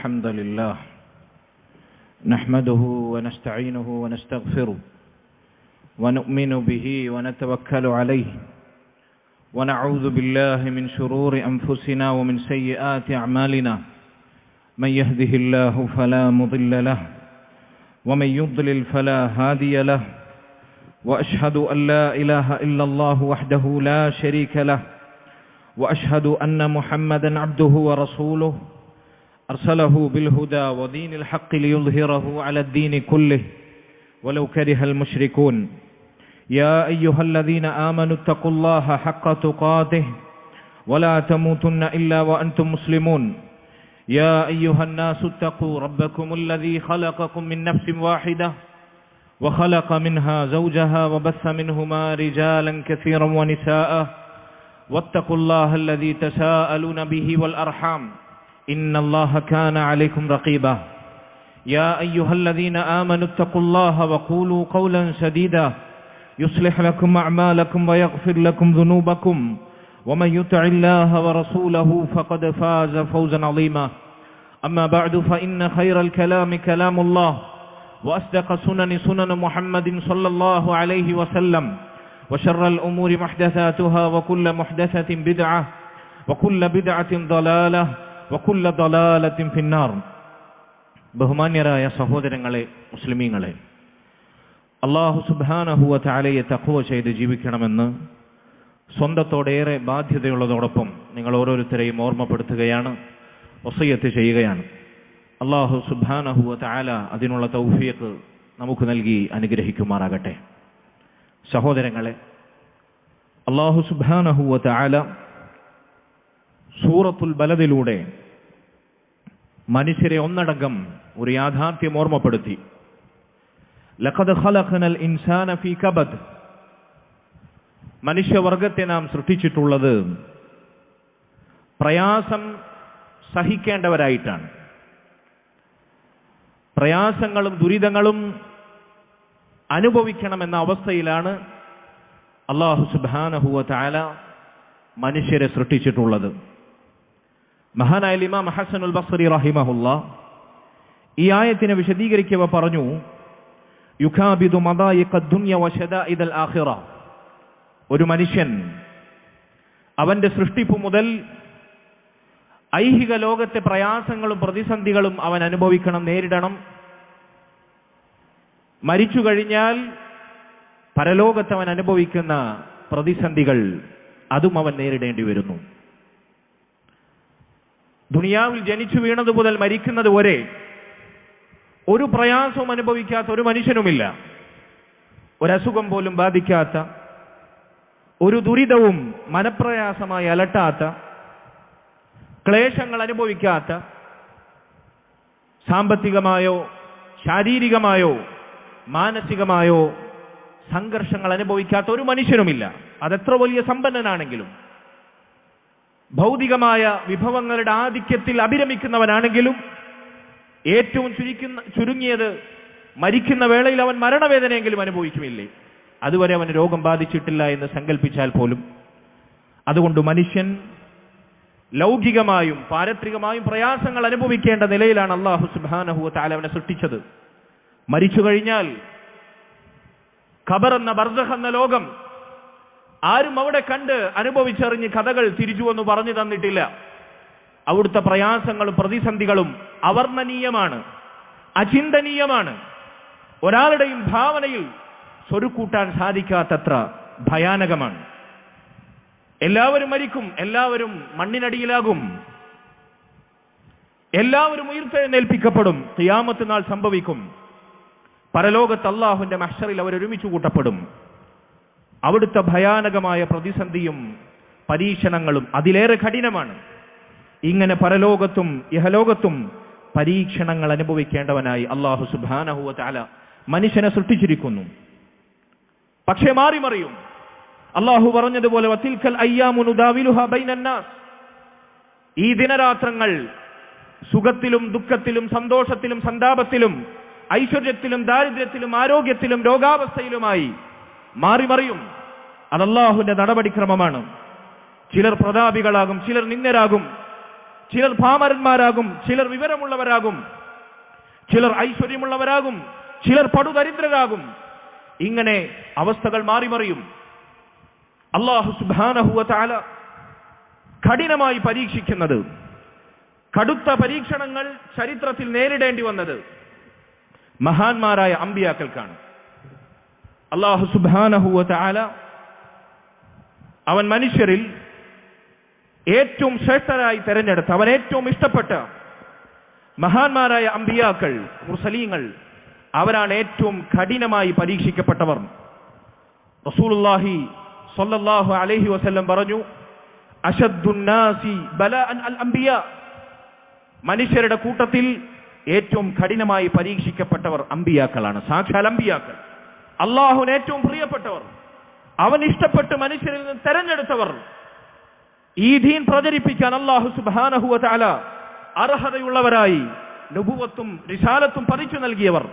الحمد لله نحمده ونستعينه ونستغفره ونؤمن به ونتوكل عليه ونعوذ بالله من شرور أنفسنا ومن سيئات أعمالنا من يهده الله فلا مضل له ومن يضلل فلا هادي له وأشهد أن لا إله إلا الله وحده لا شريك له وأشهد أن محمدا عبده ورسوله أرسله بالهدى ودين الحق ليظهره على الدين كله ولو كره المشركون يا أيها الذين آمنوا اتقوا الله حق تقاته ولا تموتن إلا وأنتم مسلمون يا أيها الناس اتقوا ربكم الذي خلقكم من نفس واحدة وخلق منها زوجها وبث منهما رجالا كثيرا ونساء واتقوا الله الذي تساءلون به والأرحام إن الله كان عليكم رقيبا يا أيها الذين آمنوا اتقوا الله وقولوا قولا سديدا يصلح لكم أعمالكم ويغفر لكم ذنوبكم ومن يطع الله ورسوله فقد فاز فوزا عظيما أما بعد فإن خير الكلام كلام الله وأصدق السنن سنن محمد صلى الله عليه وسلم وشر الأمور محدثاتها وكل محدثة بدعة وكل بدعة ضلالة وكل ضلالة في النار. ബഹുമാന്യരായ സഹോദരങ്ങളെ, മുസ്ലിമീങ്ങളെ, അല്ലാഹു സുബ്ഹാനഹു വ തആലയെ തഖ്വ ചെയ്ത് ജീവിക്കണമെന്ന് സ്വന്തത്തോടേറെ ബാധ്യതയുള്ളതോടൊപ്പം നിങ്ങൾ ഓരോരുത്തരെയും ഓർമ്മപ്പെടുത്തുകയാണ്, വസിയ്യത്ത് ചെയ്യുകയാണ്. അല്ലാഹു സുബ്ഹാനഹു വ തആല അതിനുള്ള തൗഫീഖ് നമുക്ക് നൽകി അനുഗ്രഹിക്കുമാറാകട്ടെ. സഹോദരങ്ങളെ, അല്ലാഹു സുബ്ഹാനഹു വ തആല സൂറത്തുൽ ബലദിലൂടെ മനുഷ്യരെ ഒന്നടങ്കം ഒരു യാഥാർത്ഥ്യം ഓർമ്മപ്പെടുത്തി. ലഖദ് ഖലഖനൽ ഇൻസാന ഫീ കബദ്, മനുഷ്യവർഗത്തെ നാം സൃഷ്ടിച്ചിട്ടുള്ളത് പ്രയാസം സഹിക്കേണ്ടവരായിട്ടാണ്. പ്രയാസങ്ങളും ദുരിതങ്ങളും അനുഭവിക്കണമെന്ന അവസ്ഥയിലാണ് അല്ലാഹു സുബ്ഹാനഹു വ തആല മനുഷ്യരെ സൃഷ്ടിച്ചിട്ടുള്ളത്. മഹാനായ ഇമാം ഹസനുൽ ബസ്രി റഹിമഹുല്ലാഹ് ഈ ആയത്തിനെ വിശദീകരിക്കവേ പറഞ്ഞു, യുഖാബിദു മദായിഖദ് ദുനിയ വശദാഇദൽ ആഖിറ, ഒരു മനുഷ്യൻ അവന്റെ സൃഷ്ടിപ്പ് മുതൽ ഐഹിക ലോകത്തെ പ്രയാസങ്ങളും പ്രതിസന്ധികളും അവൻ അനുഭവിക്കണം, നേരിടണം. മരിച്ചു കഴിഞ്ഞാൽ പരലോകത്ത് അവൻ അനുഭവിക്കുന്ന പ്രതിസന്ധികൾ അതും അവൻ നേരിടേണ്ടി വരുന്നു. ദുനിയാവിൽ ജനിച്ചു വീണതു മുതൽ മരിക്കുന്നത് വരെ ഒരു പ്രയാസവും അനുഭവിക്കാത്ത ഒരു മനുഷ്യനുമില്ല. ഒരസുഖം പോലും ബാധിക്കാത്ത, ഒരു ദുരിതവും മനപ്രയാസമായി അലട്ടാത്ത, ക്ലേശങ്ങൾ അനുഭവിക്കാത്ത, സാമ്പത്തികമായോ ശാരീരികമായോ മാനസികമായോ സംഘർഷങ്ങൾ അനുഭവിക്കാത്ത ഒരു മനുഷ്യനുമില്ല. അതെത്ര വലിയ സമ്പന്നനാണെങ്കിലും, ഭൗതികമായ വിഭവങ്ങളുടെ ആധിക്യത്തിൽ അഭിരമിക്കുന്നവനാണെങ്കിലും, ഏറ്റവും ചുരുങ്ങിയത് മരിക്കുന്ന വേളയിൽ അവൻ മരണവേദനയെങ്കിലും അനുഭവിക്കുമില്ലേ, അതുവരെ അവന് രോഗം ബാധിച്ചിട്ടില്ല എന്ന് സങ്കല്പിച്ചാൽ പോലും. അതുകൊണ്ട് മനുഷ്യൻ ലൗകികമായും പാരത്രികമായും പ്രയാസങ്ങൾ അനുഭവിക്കേണ്ട നിലയിലാണ് അല്ലാഹു സുബ്ഹാനഹു വ തആല അവനെ സൃഷ്ടിച്ചത്. മരിച്ചു കഴിഞ്ഞാൽ ഖബർ എന്ന ബർസഖ് എന്ന ലോകം ആരും അവിടെ കണ്ട് അനുഭവിച്ചറിഞ്ഞ് കഥകൾ തിരിച്ചു എന്ന് പറഞ്ഞു തന്നിട്ടില്ല. അവിടുത്തെ പ്രയാസങ്ങളും പ്രതിസന്ധികളും അവർണ്ണനീയമാണ്, അചിന്തനീയമാണ്. ഒരാളുടെയും ഭാവനയിൽ സ്വരുക്കൂട്ടാൻ സാധിക്കാത്തത്ര ഭയാനകമാണ്. എല്ലാവരും മരിക്കും, എല്ലാവരും മണ്ണിനടിയിലാകും, എല്ലാവരും ഉയർത്തെഴുന്നേൽപ്പിക്കപ്പെടും, ഖിയാമത്ത് നാൾ സംഭവിക്കും. പരലോകത്ത് അല്ലാഹുവിന്റെ മഹ്ശറിൽ അവർ ഒരുമിച്ച് കൂട്ടപ്പെടും. അവിടുത്തെ ഭയാനകമായ പ്രതിസന്ധിയും പരീക്ഷണങ്ങളും അതിലേറെ കഠിനമാണ്. ഇങ്ങനെ പരലോകത്തും ഇഹലോകത്തും പരീക്ഷണങ്ങൾ അനുഭവിക്കേണ്ടവനായി അല്ലാഹു സുബ്ഹാനഹു വ തആല മനുഷ്യനെ സൃഷ്ടിച്ചിരിക്കുന്നു. പക്ഷേ മാറി മറിയും. അല്ലാഹു പറഞ്ഞതുപോലെ വതിൽക്കൽ അയ്യാമു നുദാവിലുഹാ ബൈനന്നാസ്, ഈ ദിനരാത്രങ്ങൾ സുഖത്തിലും ദുഃഖത്തിലും സന്തോഷത്തിലും സന്താപത്തിലും ഐശ്വര്യത്തിലും ദാരിദ്ര്യത്തിലും ആരോഗ്യത്തിലും രോഗാവസ്ഥയിലുമായി മാറി മറിയും. അത് അല്ലാഹുവിന്റെ നടപടിക്രമമാണ്. ചിലർ പ്രതാപികളാകും, ചിലർ നിന്ദരാകും, ചിലർ പാമരന്മാരാകും, ചിലർ വിവരമുള്ളവരാകും, ചിലർ ഐശ്വര്യമുള്ളവരാകും, ചിലർ പടുദരിദ്രരാകും. ഇങ്ങനെ അവസ്ഥകൾ മാറിമറിയും. അല്ലാഹു സുബ്ഹാനഹു വ തആല കഠിനമായി പരീക്ഷിക്കുന്നത്, കടുത്ത പരീക്ഷണങ്ങൾ ചരിത്രത്തിൽ നേരിടേണ്ടി വന്നത് മഹാന്മാരായ അമ്പിയാക്കൾക്കാണ്. അല്ലാഹു സുബ്ഹാനഹു വ തആല അവൻ മനുഷ്യരിൽ ഏറ്റവും ശ്രേഷ്ഠരായി തെരഞ്ഞെടുത്ത, അവൻ ഏറ്റവും ഇഷ്ടപ്പെട്ട മഹാന്മാരായ അമ്പിയാക്കൾ, മുർസലീങ്ങൾ, അവരാണ് ഏറ്റവും കഠിനമായി പരീക്ഷിക്കപ്പെട്ടവർ. റസൂലുള്ളാഹി സ്വല്ലല്ലാഹു അലൈഹി വസല്ലം പറഞ്ഞു, അശദ്ദുന്നാസി ബലാഅൻ അൽ അംബിയാ, മനുഷ്യരുടെ കൂട്ടത്തിൽ ഏറ്റവും കഠിനമായി പരീക്ഷിക്കപ്പെട്ടവർ അമ്പിയാക്കളാണ്, സാക്ഷാൽ അമ്പിയാക്കൾ. അള്ളാഹുവിന് ഏറ്റവും പ്രിയപ്പെട്ടവർ, അവൻ ഇഷ്ടപ്പെട്ട് മനുഷ്യരിൽ നിന്ന് തെരഞ്ഞെടുത്തവർ, ഈ ദീൻ പ്രചരിപ്പിക്കാൻ അല്ലാഹു സുബ്ഹാനഹു വ തആല അർഹതയുള്ളവരായി നുബുവത്തും റിസാലത്തും പതിച്ചു നൽകിയവർ.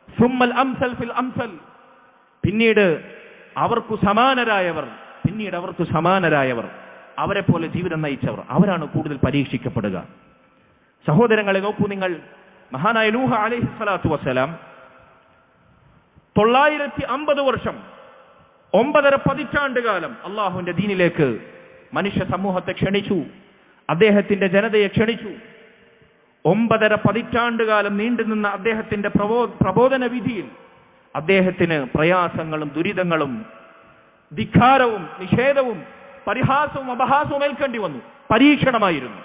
സുമ്മൽ അംസൽ ഫിൽ അംസൽ, പിന്നീട് അവർക്ക് സമാനരായവർ, അവരെ പോലെ ജീവിതം നയിച്ചവർ, അവരാണ് കൂടുതൽ പരീക്ഷിക്കപ്പെടുക. സഹോദരങ്ങളെ, നോക്കൂ നിങ്ങൾ, മഹാനായ നൂഹ അലൈഹി സ്വലാത്തു വസ്സലാം 950 വർഷം, 9.5 പതിറ്റാണ്ടുകാലം അള്ളാഹുവിന്റെ ദീനിലേക്ക് മനുഷ്യ സമൂഹത്തെ ക്ഷണിച്ചു, അദ്ദേഹത്തിന്റെ ജനതയെ ക്ഷണിച്ചു. 9.5 പതിറ്റാണ്ടുകാലം നീണ്ടുനിന്ന അദ്ദേഹത്തിന്റെ പ്രബോധന വിധിയിൽ അദ്ദേഹത്തിന് പ്രയാസങ്ങളും ദുരിതങ്ങളും ധിക്കാരവും നിഷേധവും പരിഹാസവും അപഹാസവും ഏൽക്കേണ്ടി വന്നു. പരീക്ഷണമായിരുന്നു.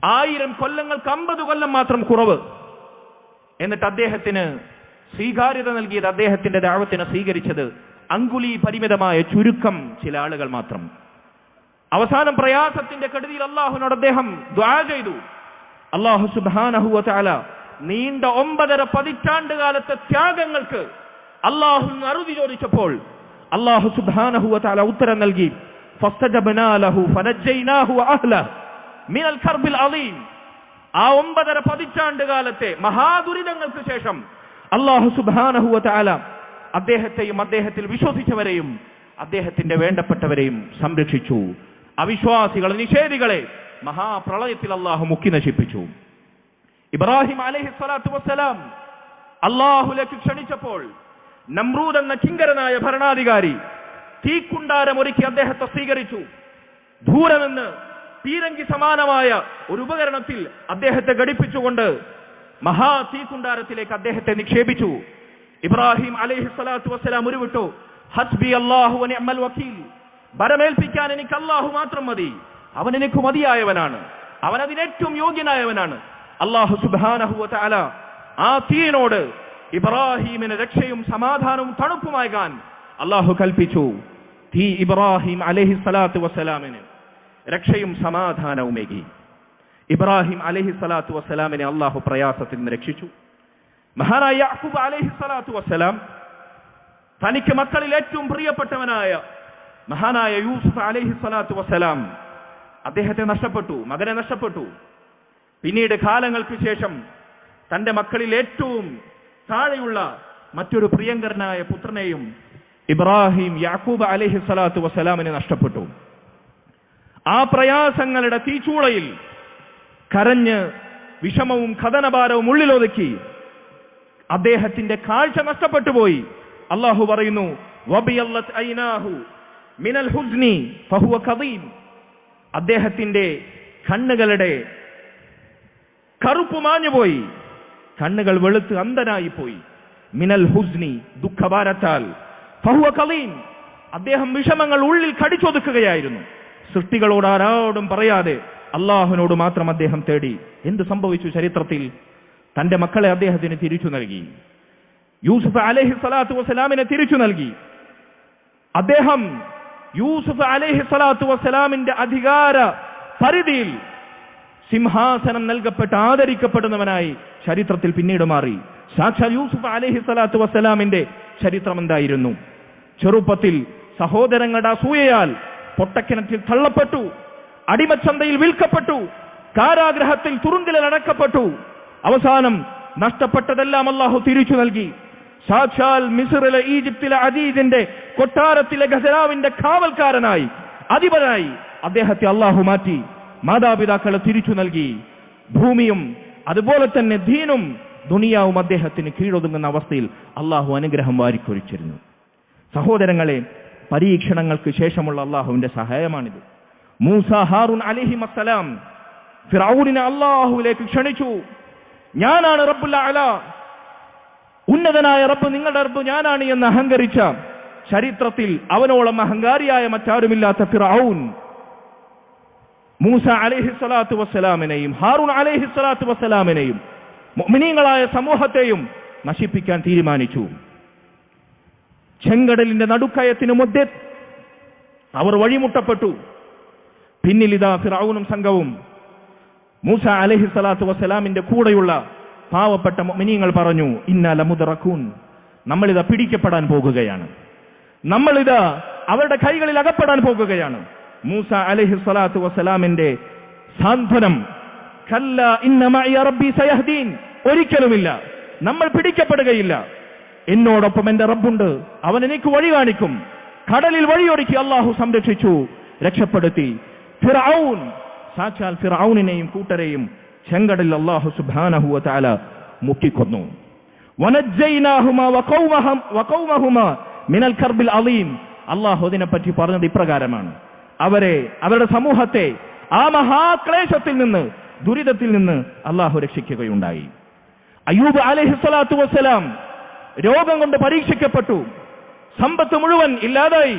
1000 കൊല്ലങ്ങൾക്ക് 50 കൊല്ലം മാത്രം കുറവ്. എന്നിട്ട് അദ്ദേഹത്തിന് സ്വീകാര്യത നൽകിയത്, അദ്ദേഹത്തിന്റെ ദഅവത്തിനെ സ്വീകരിച്ചത് അങ്കുലി പരിമിതമായ ചുരുക്കം ചില ആളുകൾ മാത്രം. അവസാനം പ്രയാസത്തിന്റെ കെടുതിയിൽ അള്ളാഹുവിനോട് അദ്ദേഹം ദുആ ചെയ്തു. അല്ലാഹു സുബ്ഹാനഹു വ തആല നീണ്ട 9.5 പതിറ്റാണ്ടുകാലത്തെ ത്യാഗങ്ങൾക്ക് അള്ളാഹുവിന് അറുതി ചോദിച്ചപ്പോൾ അല്ലാഹു സുബ്ഹാനഹു വ തആല ഉത്തരം നൽകി. ഫസ്തജബ്നാ ലഹു ഫനജ്ജയ്നാഹു വ അഹ്ലഹു മിനൽ കർബിൽ അളീം. ആ 9.5 പതിറ്റാണ്ടുകാലത്തെ മഹാദുരിതങ്ങൾക്ക് ശേഷം അല്ലാഹു സുബ്ഹാനഹു വ തആല അദ്ദേഹത്തെയും അദ്ദേഹത്തിൽ വിശ്വസിച്ചവരെയും അദ്ദേഹത്തിന്റെ വേണ്ടപ്പെട്ടവരെയും സംരക്ഷിച്ചു. അവിശ്വാസികളെ, നിഷേധികളെ മഹാപ്രളയത്തിൽ അള്ളാഹു മുക്കി നശിപ്പിച്ചു. ഇബ്രാഹിം അലൈഹി സ്വലാത്തു വസ്സലാം അള്ളാഹുലേക്ക് ക്ഷണിച്ചപ്പോൾ നമ്രൂദ് എന്ന കിങ്കരനായ ഭരണാധികാരി തീക്കുണ്ടാരമൊരുക്കി അദ്ദേഹത്തെ സ്വീകരിച്ചു. ദൂരെ നിന്ന് പീരങ്കി സമാനമായ ഒരു ഉപകരണത്തിൽ അദ്ദേഹത്തെ ഘടിപ്പിച്ചുകൊണ്ട് മഹാ തീക്കുണ്ടാരത്തിലേക്ക് അദ്ദേഹത്തെ നിക്ഷേപിച്ചു. ഇബ്രാഹിം അലൈഹി സ്വലാത്തു വസ്സലാം ഉരുവിട്ടു, ഹസ്ബി അല്ലാഹു വ നിഅമൽ വക്കീൽ, ബരമേൽപ്പിക്കാൻ എനിക്ക് അല്ലാഹു മാത്രം മതി, അവൻ എനിക്ക് മതിയായവനാണ്, അവൻ അതിനേറ്റവും യോഗ്യനായവനാണ്. അല്ലാഹു സുബ്ഹാനഹു വ തആല ആ തീയിനോട് ഇബ്രാഹിമിന് രക്ഷയും സമാധാനവും തണുപ്പുമാകാൻ അല്ലാഹു കൽപ്പിച്ചു. തീ ഇബ്രാഹിം അലൈഹി സ്വലാത്തു വസ്സലാമിന് രക്ഷയും സമാധാനവുമേകി. ഇബ്രാഹിം അലൈഹി സ്വലാത്തു വസ്സലാമിനെ അല്ലാഹു പ്രയാസത്തിൽ നിന്ന് രക്ഷിച്ചു. മഹാനായ യാഖൂബ് അലൈഹി സ്വലാത്തു വസ്സലാം തനിക്ക് മക്കളിൽ ഏറ്റവും പ്രിയപ്പെട്ടവനായ മഹാനായ യൂസുഫ് അലൈഹി സ്വലാത്തു വസ്സലാം അദ്ദേഹത്തെ നഷ്ടപ്പെട്ടു, മകനെ നഷ്ടപ്പെട്ടു. പിന്നീട് കാലങ്ങൾക്ക് ശേഷം തന്റെ മക്കളിൽ ഏറ്റവും താഴെയുള്ള മറ്റൊരു പ്രിയങ്കരനായ പുത്രനെയും ഇബ്രാഹിം യാഖൂബ് അലൈഹി സ്വലാത്തു വസ്സലാമിനെ നഷ്ടപ്പെട്ടു. ആ പ്രയാസങ്ങളുടെ തീച്ചൂളയിൽ കരഞ്ഞ് വിഷമവും ഖദനഭാരവും ഉള്ളിലൊതുക്കി അദ്ദേഹത്തിന്റെ കാഴ്ച നഷ്ടപ്പെട്ടു പോയി. അല്ലാഹു പറയുന്നു, വബിയല്ലത് ഐനാഹു മിനൽ ഹുസ്നി ഫഹുവ കദീം, അദ്ദേഹത്തിന്റെ കണ്ണുകളുടെ കറുപ്പ് മാഞ്ഞുപോയി, കണ്ണുകൾ വെളുത്ത് അന്ധനായി പോയി. മിനൽ ഹുസ്നി, ദുഃഖഭാരത്താൽ, ഫഹുവ കദീം, അദ്ദേഹം വിഷമങ്ങൾ ഉള്ളിൽ കടിച്ചൊതുക്കുകയായിരുന്നു. സൃഷ്ടികളോട് ആരോടും പറയാതെ അള്ളാഹുവിനോട് മാത്രം അദ്ദേഹം തേടി. എന്ത് സംഭവിച്ചു ചരിത്രത്തിൽ? തന്റെ മക്കളെ അദ്ദേഹത്തിന് തിരിച്ചു നൽകി. യൂസുഫ് അലൈഹി സ്വലാത്തു വസ്സലാമിനെ തിരിച്ചു നൽകി. അദ്ദേഹം യൂസുഫ് അലൈഹി സ്വലാത്തു വസ്സലാമിന്റെ അധികാര പരിധിയിൽ സിംഹാസനം നൽകപ്പെട്ട് ആദരിക്കപ്പെടുന്നവനായി ചരിത്രത്തിൽ പിന്നീട് മാറി. സാക്ഷാൽ യൂസുഫ് അലൈഹി സ്വലാത്തു വസ്സലാമിന്റെ ചരിത്രം എന്തായിരുന്നു? ചെറുപ്പത്തിൽ സഹോദരങ്ങളുടെ അസൂയയാൽ പൊട്ടക്കിണറ്റിൽ തള്ളപ്പെട്ടു, അടിമച്ചന്തയിൽ വിൽക്കപ്പെട്ടു, കാരാഗ്രഹത്തിൽ തുറുങ്കിലിൽ അടക്കപ്പെട്ടു. അവസാനം നഷ്ടപ്പെട്ടതെല്ലാം അല്ലാഹു തിരിച്ചു നൽകി. സാക്ഷാൽ മിസ്റിലെ ഈജിപ്തിലെ അദീദിന്റെ കൊട്ടാരത്തിലെ ഖസനാവിന്റെ കാവൽക്കാരനായി, അധിപനായി അദ്ദേഹത്തെ അള്ളാഹു മാറ്റി, മാതാപിതാക്കളെ തിരിച്ചു നൽകി. ഭൂമിയും അതുപോലെ തന്നെ ദീനും ദുനിയാവും അദ്ദേഹത്തിന് കീഴൊതുങ്ങുന്ന അവസ്ഥയിൽ അള്ളാഹു അനുഗ്രഹം വാരിക്കൊഴിച്ചിരുന്നു. സഹോദരങ്ങളെ, പരീക്ഷണങ്ങൾക്ക് ശേഷമുള്ള അള്ളാഹുവിന്റെ സഹായമാണിത്. മൂസ ഹാറൂൻ അലൈഹിമസ്സലാം ഫിർഔനിനെ അള്ളാഹുവിലേക്ക് ക്ഷണിച്ചു. ഞാനാണ് റബ്ബുൽ അഅല, ഉന്നതനായ റബ്ബ്, നിങ്ങളുടെ റബ്ബ് ഞാനാണ് എന്ന് അഹങ്കരിച്ച, ചരിത്രത്തിൽ അവനോളം അഹങ്കാരിയായ മറ്റാരുമില്ലാത്ത ഫിർഔൻ മൂസ അലൈഹിസ്സലാത്തു വസ്സലാമിനെയും ഹാറൂൻ അലൈഹിസ്സലാത്തു വസ്സലാമിനെയും മുഅ്മിനീങ്ങളായ സമൂഹത്തെയും നശിപ്പിക്കാൻ തീരുമാനിച്ചു. ചെങ്കടലിന്റെ നടുക്കയത്തിനു മധ്യേ അവർ വഴിമുട്ടപ്പെട്ടു. പിന്നിലിതാ ഫിർഔനും സംഘവും. മൂസ അലൈഹിസ്സലാത്തു വസ്സലാമിന്റെ കൂടെയുള്ള പാവപ്പെട്ട മുഅ്മിനീങ്ങൾ പറഞ്ഞു, ഇന്നാ ലമുദ്റകൂൻ, നമ്മളിതാ പിടിക്കപ്പെടാൻ പോകുകയാണ്, നമ്മളിതാ അവരുടെ കൈകളിൽ അകപ്പെടാൻ പോകുകയാണ്. മൂസ അലൈഹിസ്സലാത്തു വസ്സലാമിന്റെ സാന്ത്വനം, കല്ലാ ഇന്ന മഅയ റബ്ബി സയഹ്ദീൻ, ഒരിക്കലുമില്ല, നമ്മൾ പിടിക്കപ്പെടുകയില്ല, എന്നോടൊപ്പം എന്റെ റബ്ബുണ്ട്, അവൻ എനിക്ക് വഴി കാണിക്കും. കടലിൽ വഴിയൊരുക്കി അള്ളാഹു സംരക്ഷിച്ചു, രക്ഷപ്പെടുത്തി. ഫിർഔൻ, സാക്ഷാൽ ഫിർഔനിനെയും കൂട്ടരെയും ചെങ്കടലിൽ അള്ളാഹു സുബ്ഹാനഹു വ തആല മുക്കിക്കൊന്നു. വനജ്ജൈനാഹുമാ വഖൗമഹുമാ മിനൽ കർബിൽ അളീം. അള്ളാഹു അതിനെപ്പറ്റി പറഞ്ഞത് ഇപ്രകാരമാണ്: അവരുടെ സമൂഹത്തെ ആ മഹാക്ലേശത്തിൽ നിന്ന്, ദുരിതത്തിൽ നിന്ന് അള്ളാഹു രക്ഷിക്കുകയുണ്ടായി. അയ്യൂബ് അലൈഹിസ്സലാത്തു വസ്സലാം രോഗം കൊണ്ട് പരീക്ഷിക്കപ്പെട്ടു, സമ്പത്ത് മുഴുവൻ ഇല്ലാതായി,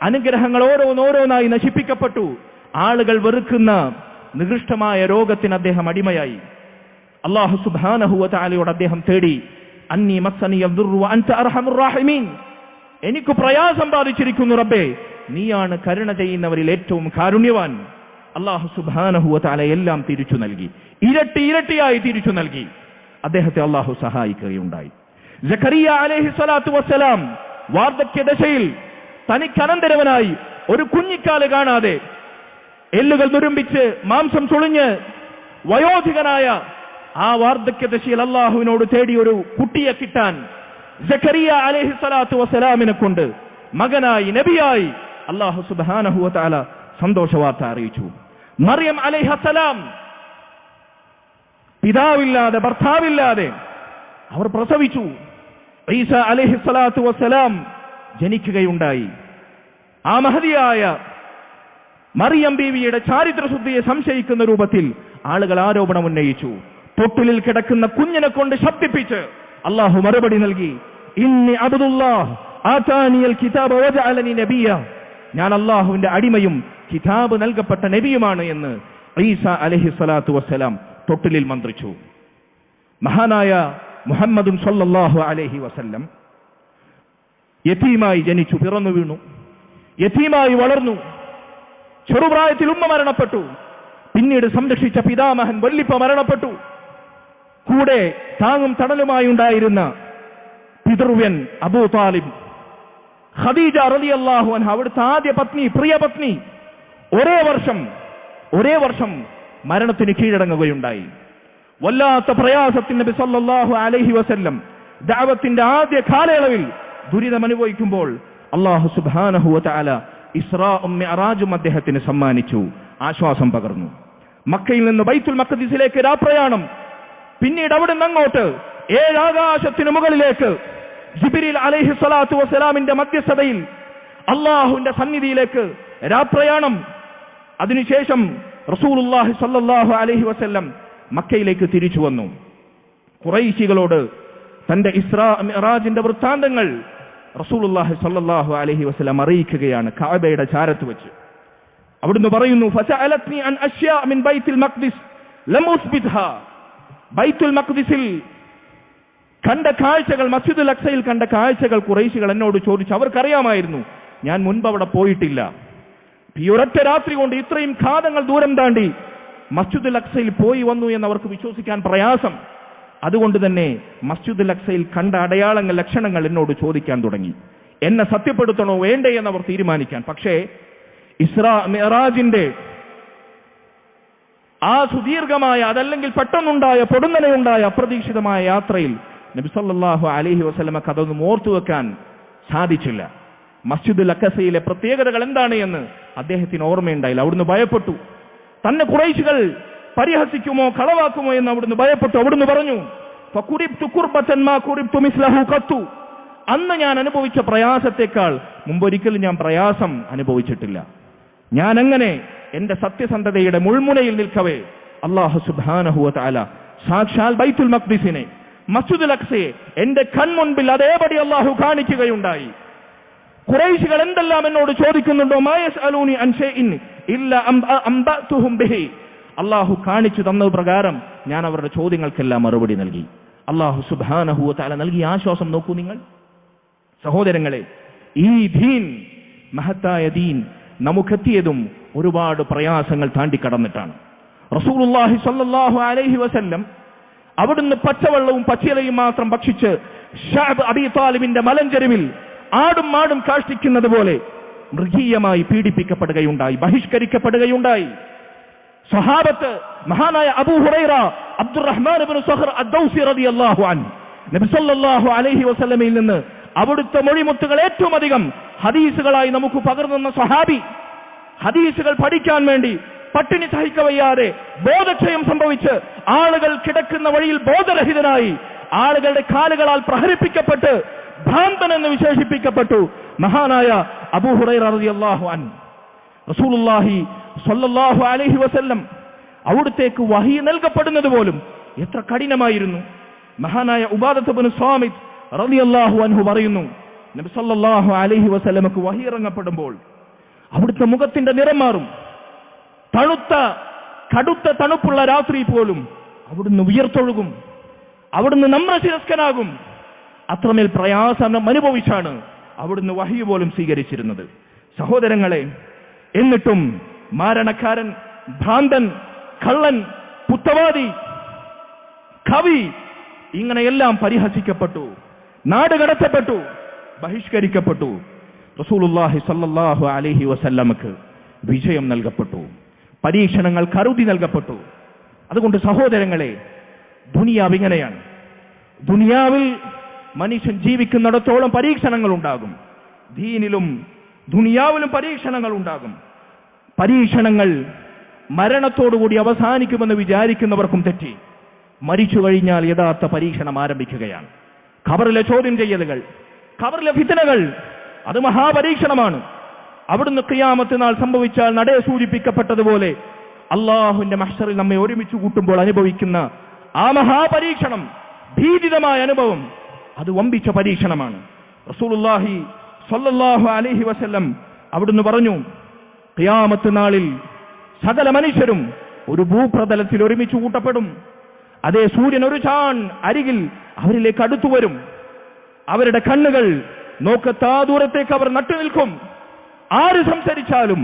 അനുഗ്രഹങ്ങൾ ഓരോന്നോരോന്നായി നശിപ്പിക്കപ്പെട്ടു. ആളുകൾ വെറുക്കുന്ന നികൃഷ്ടമായ രോഗത്തിന് അദ്ദേഹം അടിമയായി. അല്ലാഹു സുബ്ഹാനഹു വ തആലയോട് അദ്ദേഹം തേടി, അന്നി മസ്സനിയ ദുർറു വ അൻത അർഹമുർ റഹീമീൻ, എനിക്ക് പ്രയാസം ബാധിച്ചിരിക്കുന്നു റബ്ബേ, നീയാണ് കരുണ ചെയ്യുന്നവരിൽ ഏറ്റവും കാരുണ്യവാൻ. അല്ലാഹു സുബ്ഹാനഹു വ തആല എല്ലാം തിരിച്ചു നൽകി, ഇരട്ടിയായി തിരിച്ചു നൽകി. അദ്ദേഹത്തെ അല്ലാഹു സഹായിക്കുകയുണ്ടായി. സഖറിയ അലൈഹിസ്സലാത്തു വസ്സലാം വാർദ്ധക്യദശയിൽ തനിക്കനന്തരവനായി ഒരു കുഞ്ഞിക്കാല് കാണാതെ, എല്ലുകൾ നുരുമ്പിച്ച് മാംസം ചുളിഞ്ഞ് വയോധികനായ ആ വാർദ്ധക്യദശയിൽ അള്ളാഹുവിനോട് തേടി ഒരു കുട്ടിയെ കിട്ടാൻ സഖറിയ അലൈഹിസ്സലാത്തു വസ്സലാമിനെ കൊണ്ട് മകനായി, നബിയായി അല്ലാഹു സുബ്ഹാനഹു വ തആല സന്തോഷവാർത്ത അറിയിച്ചു. മറിയം അലൈഹിസ്സലാം പിതാവില്ലാതെ, ഭർത്താവില്ലാതെ അവർ പ്രസവിച്ചു. ഈസ അലൈഹിസ്സലാത്തു വസ്സലാം ജനിക്കുകയുണ്ടായി. ആ മഹദിയായ മറിയം ബീവിയുടെ ചാരിത്രശുദ്ധിയെ സംശയിക്കുന്ന രൂപത്തിൽ ആളുകൾ ആരോപണം ഉന്നയിച്ചു. തൊട്ടിലിൽ കിടക്കുന്ന കുഞ്ഞിനെ കൊണ്ട് ശബ്ദിപ്പിച്ച് അള്ളാഹു മറുപടി നൽകി, ഇന്നി അബ്ദുല്ലാഹ് ആതാനിയൽ കിതാബ വജഅലനി നബിയ, ഞാൻ അള്ളാഹുവിന്റെ അടിമയും കിതാബ് നൽകപ്പെട്ട നബിയുമാണ് എന്ന് ഈസ അലൈഹിസ്സലാത്തു വസ്സലാം തൊട്ടിലിൽ മന്ത്രിച്ചു. മഹാനായ മുഹമ്മദും സ്വല്ലല്ലാഹു അലൈഹി വസല്ലം യതീമായി ജനിച്ചു, പിറന്നു വീണു, യതീമായി വളർന്നു. ചെറുപ്രായത്തിൽ ഉമ്മ മരണപ്പെട്ടു. പിന്നീട് സംരക്ഷിച്ച പിതാമഹൻ വല്ലിപ്പ മരണപ്പെട്ടു. കൂടെ താങ്ങും തണലുമായി ഉണ്ടായിരുന്ന പിതൃവ്യൻ അബൂ താലിബ്, ഖദീജ റളിയല്ലാഹു അൻഹ, അവിടുത്തെ ആദ്യ പത്നി, പ്രിയ പത്നി, ഒരേ വർഷം മരണത്തിന് കീഴടങ്ങുകയുണ്ടായി. വല്ലാത്ത പ്രയാസത്തിൽ നബി സല്ലല്ലാഹു അലൈഹി വസല്ലം ദഅവത്തിന്റെ ആദ്യ കാലയളവിൽ ദുരിതം അനുഭവിക്കുമ്പോൾ അല്ലാഹു സുബ്ഹാനഹു വ തആല ഇസ്രാഉം മിഅറാജും അദ്ദേഹത്തിന് സമ്മാനിച്ചു, ആശ്വാസം പകർന്നു. മക്കയിൽ നിന്ന് ബൈത്തുൽ മഖ്ദിസിലേക്ക് രാപ്രയാണം, പിന്നീട് അവിടെ നിന്ന് അങ്ങോട്ട് 7 ആകാശത്തിന് മുകളിലേക്ക് ജിബ്രീൽ അലൈഹിസ്സലാത്തു വസ്സലാമിന്റെ മധ്യസ്ഥതയിൽ അല്ലാഹുവിന്റെ സന്നിധിയിലേക്ക് രാപ്രയാണം. അതിനുശേഷം റസൂലുള്ളാഹി സ്വല്ലല്ലാഹു അലൈഹി വസല്ലം മക്കയിലേക്ക് തിരിച്ചു വന്നു. ഖുറൈശികളോട് തന്റെ ഇസ്രാ മിഅറാജിന്റെ വൃത്താന്തങ്ങൾ റസൂലുള്ളാഹി സ്വല്ലല്ലാഹു അലൈഹി വസല്ലം അറിയിക്കുകയാണ് കഅബയുടെ ചാരത്ത് വെച്ച്. അവിടുന്ന് പറയുന്നു, ഫസഅലത്നി അൻ അശ്യാ മിൻ ബൈത്തുൽ മഖ്ദിസ് ലം ഉസ്ബിത്ഹാ, ബൈത്തുൽ മഖ്ദിസിൽ കണ്ട കാഴ്ചകൾ, മസ്ജിദുൽ അഖ്സയിൽ കണ്ട കാഴ്ചകൾ ഖുറൈശികൾ എന്നോട് ചോദിച്ചു. അവർക്കറിയാമായിരുന്നു ഞാൻ മുൻപ് അവിടെ പോയിട്ടില്ല. ഈ ഒരൊറ്റ രാത്രി കൊണ്ട് ഇത്രയും ഘാതങ്ങൾ ദൂരം താണ്ടി മസ്ജിദുൽ അഖ്സയിൽ പോയി വന്നു എന്ന് അവർക്ക് വിശ്വസിക്കാൻ പ്രയാസം. അതുകൊണ്ട് തന്നെ മസ്ജിദുൽ അഖ്സയിൽ കണ്ട അടയാളങ്ങൾ, ലക്ഷണങ്ങൾ എന്നോട് ചോദിക്കാൻ തുടങ്ങി. എന്നെ സത്യപ്പെടുത്തണോ വേണ്ടേ എന്നവർ തീരുമാനിക്കാൻ. പക്ഷേ ഇസ്രാ മിഅറാജിന്റെ ആ സുദീർഘമായ, അതല്ലെങ്കിൽ പെട്ടെന്നുണ്ടായ, പൊടുന്നനെയുണ്ടായ അപ്രതീക്ഷിതമായ യാത്രയിൽ നബി സല്ലല്ലാഹു അലൈഹി വസല്ലമക്ക് അതൊന്നും ഓർത്തു വെക്കാൻ സാധിച്ചില്ല. മസ്ജിദുൽ അഖ്സയിലെ പ്രത്യേകതകൾ എന്താണ് എന്ന് അദ്ദേഹത്തിന് ഓർമ്മയുണ്ടായില്ല. അവിടുന്ന് ഭയപ്പെട്ടു. തന്നെ ഖുറൈശികൾ പരിഹസിക്കുമോ കളവാക്കുമോ എന്ന് അവിടുന്ന് ഭയപ്പെട്ടു. അവിടുന്ന് പറഞ്ഞു, ഫകുരിബ്തു ഖുർബതൻ മാ കുരിബ്തു മിസ്ലഹു ഖത്തു. അന്ന് ഞാൻ അനുഭവിച്ച പ്രയാസത്തെക്കാൾ മുമ്പൊരിക്കലും ഞാൻ പ്രയാസം അനുഭവിച്ചിട്ടില്ല. ഞാൻ അങ്ങനെ എന്റെ സത്യസന്ധതയുടെ മുൾമുനയിൽ നിൽക്കവേ അല്ലാഹു സുബ്ഹാനഹു വ തആല സാക്ഷാൽ ബൈത്തുൽ മഖ്ദിസിനെ, മസ്ജിദുൽ അഖ്സയെ എന്റെ കൺമുൻപിൽ അതേപടി അല്ലാഹു കാണിക്കുകയുണ്ടായി. ഖുറൈശികൾ എന്തെല്ലാം എന്നോട് ചോദിക്കുന്നുണ്ടോ, മാ യസ്അലൂനി അൻ ഷൈഇൻ ഇല്ല അംബഅതുഹും ബിഹി, അല്ലാഹു കാണിച്ചു തന്നത് പ്രകാരം ഞാൻ അവരുടെ ചോദ്യങ്ങൾക്കെല്ലാം മറുപടി നൽകി. അല്ലാഹു സുബ്ഹാനഹു വ തആല നൽകിയ ആശ്വാസം നോക്കൂ നിങ്ങൾ. സഹോദരങ്ങളെ, ഈ ദീൻ, മഹത്തായ ദീൻ നമുക്കെത്തിയതും ഒരുപാട് പ്രയാസങ്ങൾ താണ്ടിക്കടന്നിട്ടാണ്. റസൂലുള്ളാഹി സ്വല്ലല്ലാഹു അലൈഹി വസല്ലം അവിടുന്ന് പച്ചവെള്ളവും പച്ചിലയും മാത്രം ഭക്ഷിച്ച് ശഅബ് അബീ താലിബിന്റെ മലഞ്ചെരുവിൽ ആടും മാടും കാഷ്ടിക്കുന്നത് പോലെ മൃഗീയമായി പീഡിപ്പിക്കപ്പെടുകയുണ്ടായി, ബഹിഷ്കരിക്കപ്പെടുകയുണ്ടായി. സ്വഹാബത്ത് മഹാനായ അബൂ ഹുറൈറ അബ്ദുറഹ്മാൻ ഇബ്നു സഖർ അദ്ദൗസി റളിയല്ലാഹു അൻഹു നബി സല്ലല്ലാഹു അലൈഹി വസല്ലമയിൽ നിന്ന് അവിടുത്തെ മൊഴിമുത്തുകൾ ഏറ്റവും അധികം ഹദീസുകളായി നമുക്ക് പകർന്നുന്ന സ്വഹാബി, ഹദീസുകൾ പഠിക്കാൻ വേണ്ടി പട്ടിണി സഹിക്കവയ്യാതെ ബോധക്ഷയം സംഭവിച്ച് ആളുകൾ കിടക്കുന്ന വഴിയിൽ ബോധരഹിതനായി ആളുകളുടെ കാലുകളാൽ പ്രഹരിപ്പിക്കപ്പെട്ട് ഭ്രാന്തൻ എന്ന് വിശേഷിപ്പിക്കപ്പെട്ടു മഹാനായ അബൂ ഹുറൈറ റളിയല്ലാഹു അൻഹു. റസൂലുള്ളാഹി സ്വല്ലല്ലാഹു അലൈഹി വസല്ലം അവിടുത്തേക്ക് വഹി നൽകപ്പെടുന്നത് പോലും എത്ര കഠിനമായിരുന്നു. മഹാനായ ഉബാദത്ത് ഇബ്നു സ്വാമിത് റളിയല്ലാഹു അൻഹു പറയുന്നു, നബി സല്ലല്ലാഹു അലൈഹി വസല്ലമക്ക് വഹി ഇറങ്ങപ്പെടുമ്പോൾ അവിടുത്തെ മുഖത്തിന്റെ നിറം മാറും. കടുത്ത തണുപ്പുള്ള രാത്രി പോലും അവിടുന്ന് ഉയർത്തൊഴുകും, അവിടുന്ന് നമ്രശിരസ്കനാകും. അത്രമേൽ പ്രയാസം അനുഭവിച്ചാണ് അവിടുന്ന് വഹി പോലും സ്വീകരിച്ചിരുന്നത്. സഹോദരങ്ങളെ, എന്നിട്ടും മാരണക്കാരൻ, ഭ്രാന്തൻ, കള്ളൻ, പുത്തവാദി, കവി, ഇങ്ങനെയെല്ലാം പരിഹസിക്കപ്പെട്ടു, നാട് കടത്തപ്പെട്ടു, ബഹിഷ്കരിക്കപ്പെട്ടു. റസൂലുള്ളാഹി സ്വല്ലല്ലാഹു അലൈഹി വസല്ലമക്ക് വിജയം നൽകപ്പെട്ടു, പരീക്ഷണങ്ങൾ കരുതി നൽകപ്പെട്ടു. അതുകൊണ്ട് സഹോദരങ്ങളെ, ദുനിയാവ് ഇങ്ങനെയാണ്. ദുനിയാവിൽ മനുഷ്യൻ ജീവിക്കുന്നിടത്തോളം പരീക്ഷണങ്ങൾ ഉണ്ടാകും. ദീനിലും ദുനിയാവിലും പരീക്ഷണങ്ങൾ ഉണ്ടാകും. പരീക്ഷണങ്ങൾ മരണത്തോടുകൂടി അവസാനിക്കുമെന്ന് വിചാരിക്കുന്നവർക്കും തെറ്റി. മരിച്ചു കഴിഞ്ഞാൽ യഥാർത്ഥ പരീക്ഷണം ആരംഭിക്കുകയാണ്. ഖബറിലെ ചോദ്യം ചെയ്യലുകൾ, ഖബറിലെ ഫിത്നകൾ, അത് മഹാപരീക്ഷണമാണ്. അവിടുന്ന് ഖിയാമത്ത് നാൾ സംഭവിച്ചാൽ നടയെ സൂചിപ്പിക്കപ്പെട്ടതുപോലെ അള്ളാഹുവിന്റെ മഹ്ശറിൽ നമ്മെ ഒരുമിച്ച് കൂട്ടുമ്പോൾ അനുഭവിക്കുന്ന ആ മഹാപരീക്ഷണം, ഭീതിതമായ അനുഭവം, അത് വമ്പിച്ച പരീക്ഷണമാണ്. റസൂലുള്ളാഹി സ്വല്ലല്ലാഹു അലൈഹി വസല്ലം അവിടുന്ന് പറഞ്ഞു, ഖിയാമത്ത് നാളിൽ സകല മനുഷ്യരും ഒരു ഭൂപ്രതലത്തിൽ ഒരുമിച്ച് കൂട്ടപ്പെടും. അതേ സൂര്യൻ ഒരു ചാൺ അരികിൽ അവരിലേക്ക് അടുത്തു വരും. അവരുടെ കണ്ണുകൾ നോക്കത്താ ദൂരത്തേക്ക് അവർ നട്ടു നിൽക്കും. ആര് സംസാരിച്ചാലും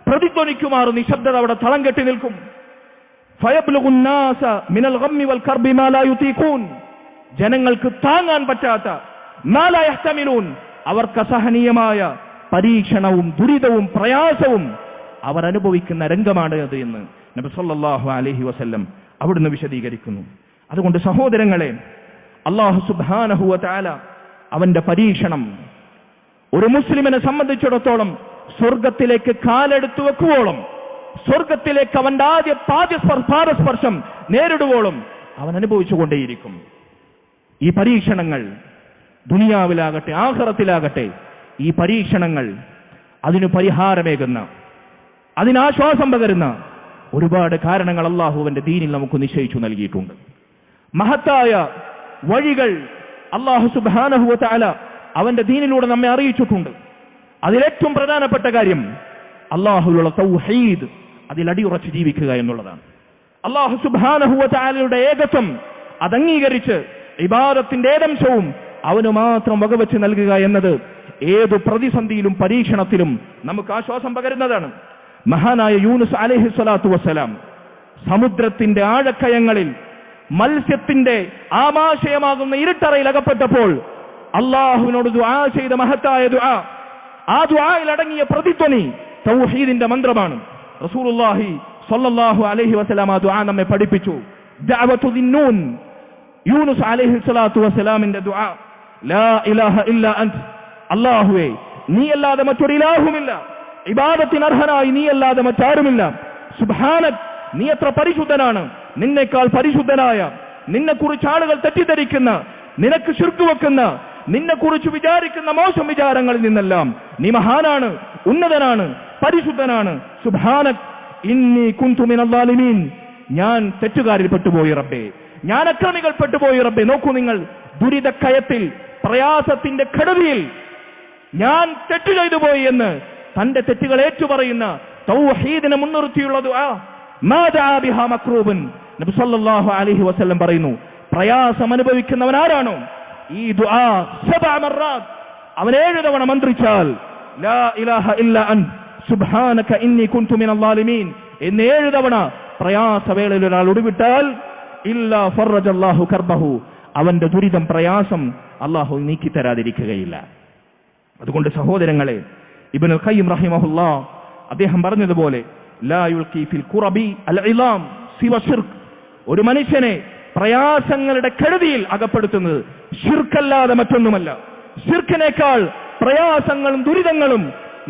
പ്രതിധ്വനിക്കുമാറ് നിശബ്ദത അവിടെ തളം കെട്ടി നിൽക്കും. ഫയബ്ലുഗുന്നാസ മിനൽ ഗമ്മി വൽ കർബി മാ ലാ യുതീഖൂൻ, ജനങ്ങൾക്ക് താങ്ങാൻ പറ്റാത്ത, മാ ലാ യഹ്തമിലൂൻ, അവർക്ക് അസഹനീയമായ പരീക്ഷണവും ദുരിതവും പ്രയാസവും അവർ അനുഭവിക്കുന്ന രംഗമാണ് അത് എന്ന് നബി സല്ലല്ലാഹു അലൈഹി വസല്ലം അവിടുന്ന് വിശദീകരിക്കുന്നു. അതുകൊണ്ട് സഹോദരങ്ങളെ, അല്ലാഹു സുബ്ഹാനഹു വ തആല അവന്റെ പരീക്ഷണം ഒരു മുസ്ലിമിനെ സംബന്ധിച്ചിടത്തോളം സ്വർഗത്തിലേക്ക് കാലെടുത്തു വെക്കുവോളം, സ്വർഗത്തിലേക്ക് അവന്റെ ആദ്യ പാദസ്പർശം നേരിടുവോളം അവൻ അനുഭവിച്ചുകൊണ്ടേയിരിക്കും. ഈ പരീക്ഷണങ്ങൾ ദുനിയാവിലാകട്ടെ ആഖിറത്തിലാകട്ടെ, ഈ പരീക്ഷണങ്ങൾ അതിന് പരിഹാരമേകുന്ന, അതിനാശ്വാസം പകരുന്ന ഒരുപാട് കാരണങ്ങൾ അള്ളാഹുവിന്റെ ദീനിൽ നമുക്ക് നിശ്ചയിച്ചു നൽകിയിട്ടുണ്ട്. മഹത്തായ വഴികൾ അല്ലാഹു സുബ്ഹാനഹു വ തആല അവന്റെ ദീനിലൂടെ നമ്മെ അറിയിച്ചിട്ടുണ്ട്. അതിലേറ്റവും പ്രധാനപ്പെട്ട കാര്യം അല്ലാഹുവിലുള്ള തൗഹീദ്, അതിൽ അടിയുറച്ച് ജീവിക്കുക എന്നുള്ളതാണ്. അല്ലാഹു സുബ്ഹാനഹു വ തആലയുടെ ഏകത്വം അത് അംഗീകരിച്ച് ഇബാദത്തിന്റെ ഏതംശവും അവന് മാത്രം വകവെച്ച് നൽകുക എന്നത് ഏതു പ്രതിസന്ധിയിലും പരീക്ഷണത്തിലും നമുക്ക് ആശ്വാസം പകരുന്നതാണ്. മഹാനായ യൂനുസ് അലൈഹി സ്വലാത്തു വസ്സലാം സമുദ്രത്തിന്റെ ആഴക്കയങ്ങളിൽ മത്സ്യത്തിന്റെ ആമാശയമാകുന്ന ഇരുട്ടറയിൽ അകപ്പെട്ടപ്പോൾ അള്ളാഹുവിനോട് ദുആ ചെയ്ത മഹത്തായ ദുആ, ആ ദുആയിൽ അടങ്ങിയ പ്രതിധ്വനി തൗഹീദിന്റെ മന്ത്രമാണ്. റസൂലുള്ളാഹി സ്വല്ലല്ലാഹു അലൈഹി വസല്ലം ആ ദുആ നമ്മെ പഠിപ്പിച്ചു. ദഅവതു ദിന്നൂൻ, യൂനുസ് അലൈഹി സ്വലാത്തു വസ്സലാമിന്റെ ദുആ, ലാ ഇലാഹ ഇല്ലാ അൻത, അല്ലാഹുവേ നീ അല്ലാതെ മറ്റൊരു ഇലാഹുമില്ല, ഇബാദത്തിന് അർഹനായി നീയല്ലാതെ മറ്റാരുമില്ല. സുബ്ഹാനക്, നീ എത്ര പരിശുദ്ധനാണ്. നിന്നേക്കാൾ പരിശുദ്ധനായ, നിന്നെക്കുറിച്ച് ആളുകൾ തെറ്റിദ്ധരിക്കുന്ന, നിനക്ക് ശിർക്ക് വെക്കുന്ന, നിന്നെക്കുറിച്ച് വിചാരിക്കുന്ന മോശം വിചാരങ്ങളിൽ നിന്നെല്ലാം നീ മഹാനാണ്, ഉന്നതനാണ്, പരിശുദ്ധനാണ്. സുബ്ഹാനക് ഇന്നി കുന്തു മിനൽ ളാലിമീൻ, ഞാൻ തെറ്റുകാരിൽ പെട്ടുപോയി റബ്ബേ, ഞാൻ അക്രമികൾ പെട്ടുപോയി റബ്ബേ. നോക്കൂ നിങ്ങൾ, ദുരിതക്കയത്തിൽ, പ്രയാസത്തിന്റെ കടുതിയിൽ ഞാൻ തെറ്റു ചെയ്തു പോയി എന്ന് തന്റെ തെറ്റുകൾ ഏറ്റുപറയുന്ന, തൗഹീദിനെ മുൻനിർത്തിയുള്ള ദുആ മാ ദഅ ബിഹാ മക്റൂബൻ. നബി സല്ലല്ലാഹു അലൈഹി വസല്ലം പറയുന്നു, പ്രയാസം അനുഭവിക്കുന്നവൻ ആരാണോ ഈ ദുആ 7 മർറാത്ത് അവൻ 7 തവണ മന്ത്രിച്ചാൽ ലാ ഇലാഹ ഇല്ല അൻത സുബ്ഹാനക ഇന്നി കുന്തു മിനൽ ളാലിമീൻ എന്ന് 7 തവണ പ്രയാസവേളയിൽ ഒരാൾ ഉടുവിട്ടാൽ ഇല്ലാ ഫറജല്ലാഹു കർബഹു, അവന്റെ ദുരിതം, പ്രയാസം അല്ലാഹു നീക്കി തരാതിരിക്കുകയില്ല. അതുകൊണ്ട് സഹോദരങ്ങളെ, ഇബ്നുൽ ഖയ്യിം റഹിമഹുല്ലാഹ് അദ്ദേഹം പറഞ്ഞതുപോലെ ലാ യുൽഖി ഫിൽ ഖുറബി അൽ ഇലാം സിവ ശിർക്ക്, ഒരു മനുഷ്യനെ പ്രയാസങ്ങളുടെ കെടുതിയിൽ അകപ്പെടുത്തുന്നത് ശിർക്കല്ലാതെ മറ്റൊന്നുമല്ല. ശിർക്കിനേക്കാൾ പ്രയാസങ്ങളും ദുരിതങ്ങളും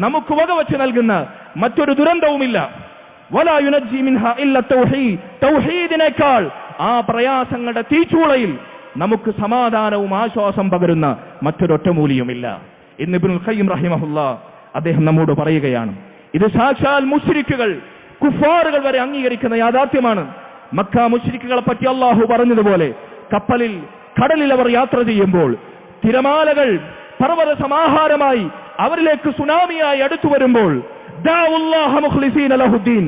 നമുക്ക് വകവച്ച് നൽകുന്ന മറ്റൊരു ദുരന്തവുമില്ല. വലാ യുനജ്ജി മിൻഹാ ഇല്ല തൗഹീദ്, തൗഹീദിനേക്കാൾ ആ പ്രയാസങ്ങളുടെ തീച്ചൂളയിൽ നമുക്ക് സമാധാനവും ആശ്വാസം പകരുന്ന മറ്റൊരൊറ്റമൂലിയുമില്ല. ഇന്ന് ഇബ്നുൽ ഖയ്യിം റഹിമഹുല്ലാഹ് അദ്ദേഹം നമ്മോട് പറയുകയാണ്, ഇത് സാക്ഷാൽ മുശ്രിക്കുകൾ, കുഫാറുകൾ വരെ അംഗീകരിക്കുന്ന യാഥാർത്ഥ്യമാണ്. മക്ക മുശ്രിക്കുകളെ പറ്റി അല്ലാഹു പറഞ്ഞതുപോലെ, കപ്പലിൽ, കടലിൽ അവർ യാത്ര ചെയ്യുമ്പോൾ തിരമാലകൾ പർവ്വത സമാഹാരമായി അവരിലേക്ക് സുനാമിയായി അടുത്തു വരുമ്പോൾ ദഅവുല്ലാഹ മുഖ്ലിസീന ലഹുദ്ദീൻ,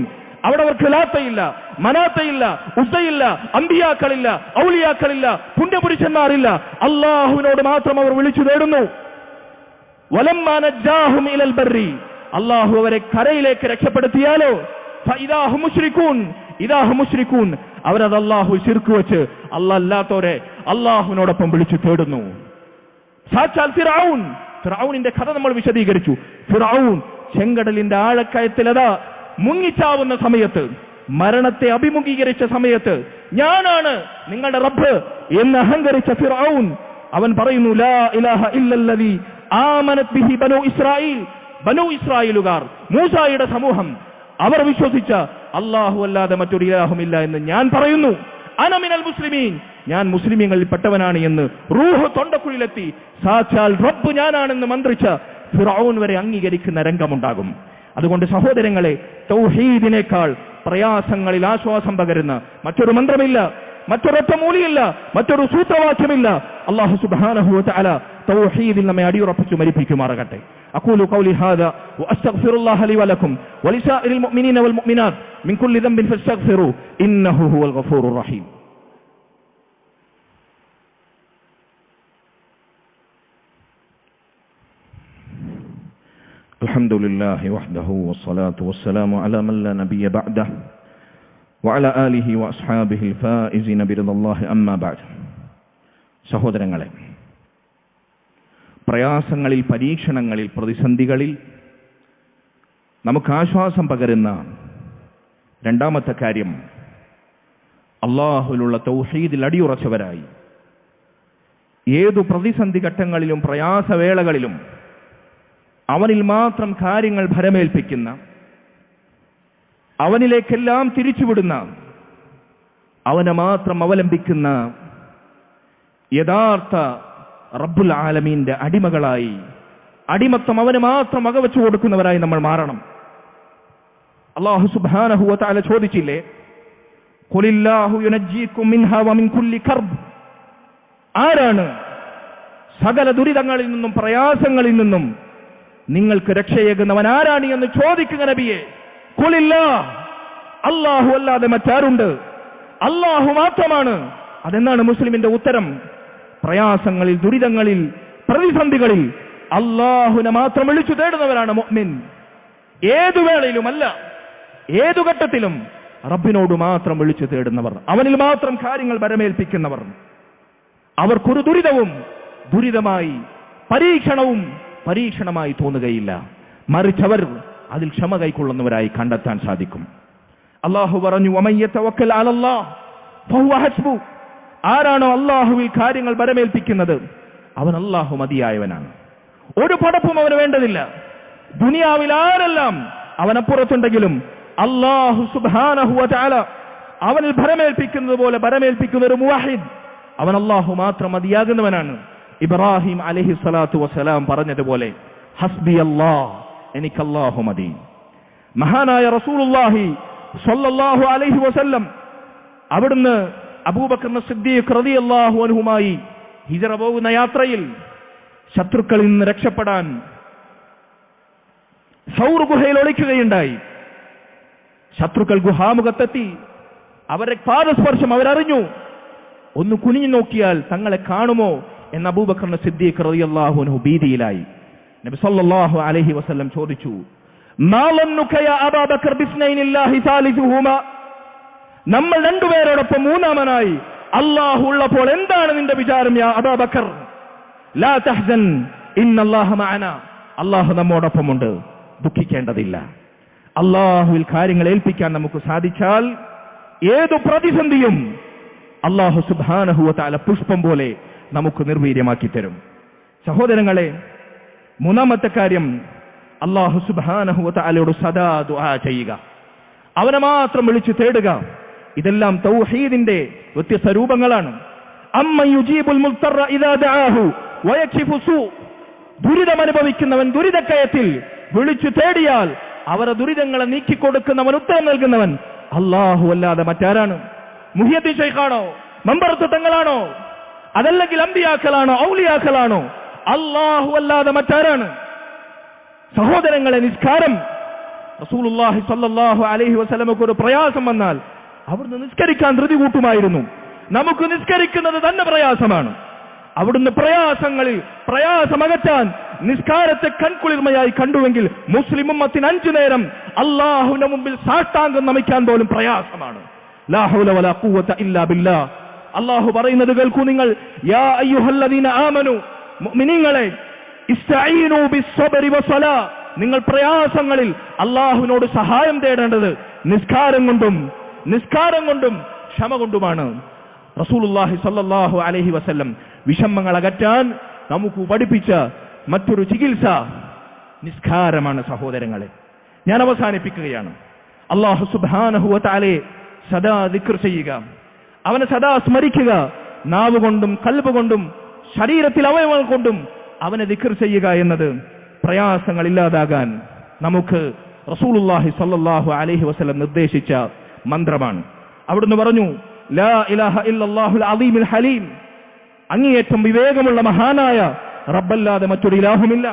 അവിടെ അവർക്ക് ലാത്തയില്ല, മനാത്തയില്ല, ഉസ്സയില്ല, അമ്പിയാക്കളില്ല, ഔലിയാക്കളില്ല, പുണ്യപുരുഷന്മാരില്ല, അല്ലാഹുവിനോട് മാത്രം അവർ വിളിച്ചു തേടുന്നു. വലമ്മാ നജ്ജാഹും ഇലൽ ബർരി, അല്ലാഹു അവരെ കരയിലേക്ക് രക്ഷപ്പെടുത്തിയാലോ ഫഇദാഹും മുശ്രികൂൻ, ഇദാഹും മുശ്രികൂൻ, അവരത് അല്ലാഹു ശിർക്ക് വെച്ച് അല്ലാഹുവിനെ അല്ലാഹുവിനോടൊപ്പം വിളിച്ചു തേടുന്നു. സാക്ഷാൽ ഫിർഔനിന്റെ കഥ നമ്മൾ വിശദീകരിച്ചു. ഫിർഔൻ ചെങ്കടലിന്റെ ആഴക്കയത്തിലതാ മുങ്ങിച്ചാവുന്ന സമയത്ത്, മരണത്തെ അഭിമുഖീകരിച്ച സമയത്ത്, ഞാനാണ് നിങ്ങളുടെ റബ്ബ് എന്ന് അഹങ്കരിച്ച ഫിർഔൻ, അവൻ പറയുന്നു ലാ ഇലാഹ ഇല്ലല്ലദീ ആമനത് ബിഹി ബനൂ ഇസ്രായീൽ, ബനൂ ഇസ്രായേലുകാർ, മൂസായുടെ സമൂഹം, അവർ വിശ്വസിച്ച അല്ലാഹു അല്ലാതെ മറ്റൊരു ഇലാഹുമില്ല എന്ന് ഞാൻ പറയുന്നു. അന മിനൽ മുസ്ലിമീൻ, ഞാൻ മുസ്ലിമീങ്ങളിൽ പെട്ടവനാണ് എന്ന് റൂഹ് തൊണ്ടക്കുഴിയിലെത്തി സാക്ഷാൽ റബ്ബ് ഞാനാണെന്ന് മന്ത്രിച്ച ഫിർഔൻ വരെ അംഗീകരിക്കുന്ന രംഗമുണ്ടാകും. അതുകൊണ്ട് സഹോദരങ്ങളെ, തൗഹീദിനേക്കാൾ പ്രയാസങ്ങളിൽ ആശ്വാസം പകരുന്ന മറ്റൊരു മന്ത്രമില്ല, മറ്റൊരൊറ്റ മൂലിയില്ല, മറ്റൊരു സൂത്രവാക്യമില്ല. അല്ലാഹു സുബ്ഹാനഹു വ തആല തൗഹീദിൽ നമ്മെ അടിയുറപ്പിച്ചു മരിപ്പിക്കുമാറാകട്ടെ. أقول قولي هذا وأستغفر الله لي ولكم ولسائر المؤمنين والمؤمنات من كل ذنب فاستغفروه إنه هو الغفور الرحيم. الحمد لله وحده والصلاة والسلام على من لا نبي بعده وعلى آله وأصحابه الفائزين برضا الله أما بعد. സഹോദരങ്ങളെ, പ്രയാസങ്ങളിൽ, പരീക്ഷണങ്ങളിൽ, പ്രതിസന്ധികളിൽ നമുക്ക് ആശ്വാസം പകരുന്ന രണ്ടാമത്തെ കാര്യം, അല്ലാഹുവിലുള്ള തൗഹീദിൽ അടിയുറച്ചവരായി ഏതു പ്രതിസന്ധി ഘട്ടങ്ങളിലും പ്രയാസവേളകളിലും അവനിൽ മാത്രം കാര്യങ്ങൾ ഭരമേൽപ്പിക്കുന്ന, അവനിലേക്കെല്ലാം തിരിച്ചുവിടുന്ന, അവനെ മാത്രം അവലംബിക്കുന്ന യഥാർത്ഥ റബ്ബുൽ ആലമീന്റെ അടിമകളായി, അടിമത്തം അവന് മാത്രം വകവെച്ചു കൊടുക്കുന്നവരായി നമ്മൾ മാറണം. അല്ലാഹു സുബ്ഹാനഹു വ തആല ചോദിച്ചില്ലേ, ഖുലില്ലാഹു യുനജ്ജീകും മിൻഹാ വമിൻ കുല്ലി കർബ്, ആരാണ് സകല ദുരിതങ്ങളിൽ നിന്നും പ്രയാസങ്ങളിൽ നിന്നും നിങ്ങൾക്ക് രക്ഷയേകുന്നവൻ ആരാണ് എന്ന് ചോദിക്കുക നബിയെ. ഖുലില്ലാഹ്, അല്ലാഹു അല്ലാതെ മറ്റാരുണ്ട്? അല്ലാഹു മാത്രമാണ്. അതെന്നാണ് മുസ്ലിമിന്റെ ഉത്തരം. പ്രയാസങ്ങളിൽ, ദുരിതങ്ങളിൽ, പ്രതിസന്ധികളിൽ അല്ലാഹുവിനെ മാത്രം വിളിച്ചു തേടുന്നവരാണ് മുഅ്മിൻ. ഏതു വേളയിലുമല്ല, ഏതു ഘട്ടത്തിലും റബ്ബിനോട് മാത്രം വിളിച്ചു തേടുന്നവർ, അവനിൽ മാത്രം കാര്യങ്ങൾ വരമേൽപ്പിക്കുന്നവർ, അവർക്കൊരു ദുരിതവും ദുരിതമായി, പരീക്ഷണവും പരീക്ഷണമായി തോന്നുകയില്ല. മറിച്ചവർ അതിൽ ക്ഷമ കൈക്കൊള്ളുന്നവരായി കണ്ടെത്താൻ സാധിക്കും. അല്ലാഹു പറഞ്ഞു, വമൻ യതവക്കൽ അലല്ലാഹ് ഫഹുവ ഹസ്ബു, ആരാണോ അല്ലാഹുവിൽ കാര്യങ്ങൾ വരമേൽപ്പിക്കുന്നത് അവൻ അല്ലാഹു മതിയായവനാണ്. ഒരു പടപ്പും അവന് വേണ്ടതില്ല. ദുനിയാവിൽ ആരെല്ലാം അവനപ്പുറത്തുണ്ടെങ്കിലും അല്ലാഹു സുബ്ഹാനഹു വ തആല അവനിൽ ഭരമേൽപ്പിക്കുന്നത് പോലെ ഭരമേൽപ്പിക്കുന്ന ഒരു മുവഹിദ്, അവൻ അല്ലാഹു മാത്രം മതിയാകുന്നവനാണ്. ഇബ്രാഹിം അലൈഹി സ്വലാത്തു വസ്സലാം പറഞ്ഞതുപോലെ ഹസ്ബി അല്ലാഹ്, എനിക്ക് അല്ലാഹു മതി. മഹാനായ റസൂലുള്ളാഹി സ്വല്ലല്ലാഹു അലൈഹി വസല്ലം അവിടുന്ന് അബൂബക്കർ സിദ്ദീഖ് റളിയല്ലാഹു അൻഹുമായി ഹിജ്റ പോകുന്ന യാത്രയിൽ ശത്രുക്കളിൽ നിന്ന് രക്ഷപ്പെടാൻ സൗർ ഗുഹയിൽ ഒളിക്കുകയുണ്ടായി. ശത്രുക്കൾ ഗുഹാമുഖത്തെത്തി. അവരെ പാദസ്പർശം അവരറിഞ്ഞു. ഒന്ന് കുനിഞ്ഞു നോക്കിയാൽ തങ്ങളെ കാണുമോ എന്ന് അബൂബക്കർ സിദ്ദീഖ് റളിയല്ലാഹു അൻഹു ഭീതിയിലായി. നബി സല്ലല്ലാഹു അലൈഹി വസല്ലം ചോദിച്ചു, മാ ലന്നുക യാ അബൂബക്കർ ബിസ്നൈനില്ലാഹി സാലിസുഹുമാ, നമ്മൾ രണ്ടുപേരോടൊപ്പം മൂന്നാമനായി അല്ലാഹു ഉള്ളപ്പോൾ എന്താണ് നിന്റെ വിചാരം യാ അബൂബക്കർ? ലാ തഹ്സൻ ഇന്നല്ലാഹ മഅനാ, അല്ലാഹു നമ്മോടൊപ്പമുണ്ട്, ദുഃഖിക്കേണ്ടതില്ല. അല്ലാഹുവിൽ കാര്യങ്ങൾ ഏൽപ്പിക്കാൻ നമുക്ക് സാധിച്ചാൽ ഏതു പ്രതിസന്ധിയും അല്ലാഹു സുബ്ഹാനഹു വ തആല പുഷ്പം പോലെ നമുക്ക് നിർവീര്യമാക്കി തരും. സഹോദരങ്ങളെ, മൂന്നാമത്തെ കാര്യം അല്ലാഹു സുബ്ഹാനഹു വ തആലയോട് സദാ ദുആ ചെയ്യുക, അവനെ മാത്രം വിളിച്ചു തേടുക. ഇതെല്ലാം തൗഹീദിന്റെ വ്യത്യസ്ത രൂപങ്ങളാണ്. അമ്മൻ യുജീബുൽ മുൽത്തറ ഇദാ ദഅാഹു വയക്ഷിഫു സൂ, ദുരിതമനുഭവിക്കുന്നവൻ ദുരിതക്കയത്തിൽ വിളിച്ചു തേടിയാൽ അവരുടെ ദുരിതങ്ങളെ നീക്കിക്കൊടുക്കുന്നവൻ, ഉത്തരം നൽകുന്നവൻ അല്ലാഹു അല്ലാതെ മറ്റാരാണ്? മുഹിയദ്ദീൻ ശൈഖാണോ? മമ്പറത്ത് തങ്ങളാണോ? അതല്ലെങ്കിൽ അമ്പിയാക്കളാണോ? ഔലിയാക്കളാണോ? അല്ലാഹു അല്ലാതെ മറ്റാരാണ്? സഹോദരങ്ങളെ, നിസ്കാരം, റസൂലുള്ളാഹി സ്വല്ലല്ലാഹു അലൈഹി വസല്ലമക്ക് ഒരു പ്രയാസം വന്നാൽ അവിടുന്ന് നിസ്കരിക്കാൻ ധൃതി കൂട്ടുമായിരുന്നു. നമുക്ക് നിസ്കരിക്കുന്നത് തന്നെ പ്രയാസമാണ്. അവിടുന്ന് പ്രയാസമകറ്റാൻ നിസ്കാരത്തെ കൺകുളിർമയായി കണ്ടുവെങ്കിൽ മുസ്ലിം ഉമ്മത്തിന് 5 നേരം അല്ലാഹുവിന്റെ മുമ്പിൽ സാഷ്ടാംഗം നമിക്കാൻ പോലും പ്രയാസമാണ്. ലാ ഹൗല വലാ ഖുവത ഇല്ലാ ബില്ലാഹ്. അല്ലാഹു പറയുന്നത് കേൾക്കൂ നിങ്ങൾ, യാ അയ്യുഹല്ലദീന ആമനു, മുഅ്മിനീങ്ങളെ, ഇസ്തഈനു ബിസ്സബ്രി വസ്സലാ, നിങ്ങൾ പ്രയാസങ്ങളിൽ അല്ലാഹുവിനോട് സഹായം തേടേണ്ടത് നിസ്കാരം കൊണ്ടും ക്ഷമ കൊണ്ടുമാണ്. റസൂലുള്ളാഹി സ്വല്ലല്ലാഹു അലൈഹി വസല്ലം വിഷമങ്ങൾ അകറ്റാൻ നമുക്ക് പഠിപ്പിച്ച മറ്റൊരു ചികിത്സ നിസ്കാരമാണ്. സഹോദരങ്ങളെ, ഞാൻ അവസാനിപ്പിക്കുകയാണ്. അല്ലാഹു സുബ്ഹാനഹു വ തആലയെ സദാ ദിക്ർ ചെയ്യുക, അവനെ സദാ സ്മരിക്കുക, നാവ് കൊണ്ടും കൽബ് കൊണ്ടും ശരീരത്തിൽ അവയവങ്ങൾ കൊണ്ടും അവനെ ദിക്ർ ചെയ്യുക എന്നത് പ്രയാസങ്ങൾ ഇല്ലാതാകാൻ നമുക്ക് റസൂലുള്ളാഹി സ്വല്ലല്ലാഹു അലൈഹി വസല്ലം നിർദ്ദേശിച്ച മന്ത്രമാണ്. അവിടുന്ന് പറഞ്ഞു, ലാ ഇലാഹ ഇല്ലല്ലാഹുൽ അദീമുൽ ഹലീം, അങ്ങേയറ്റം വിവേകമുള്ള മഹാനായ റബ്ബല്ലാതെ മറ്റൊരു ഇലാഹുമില്ല.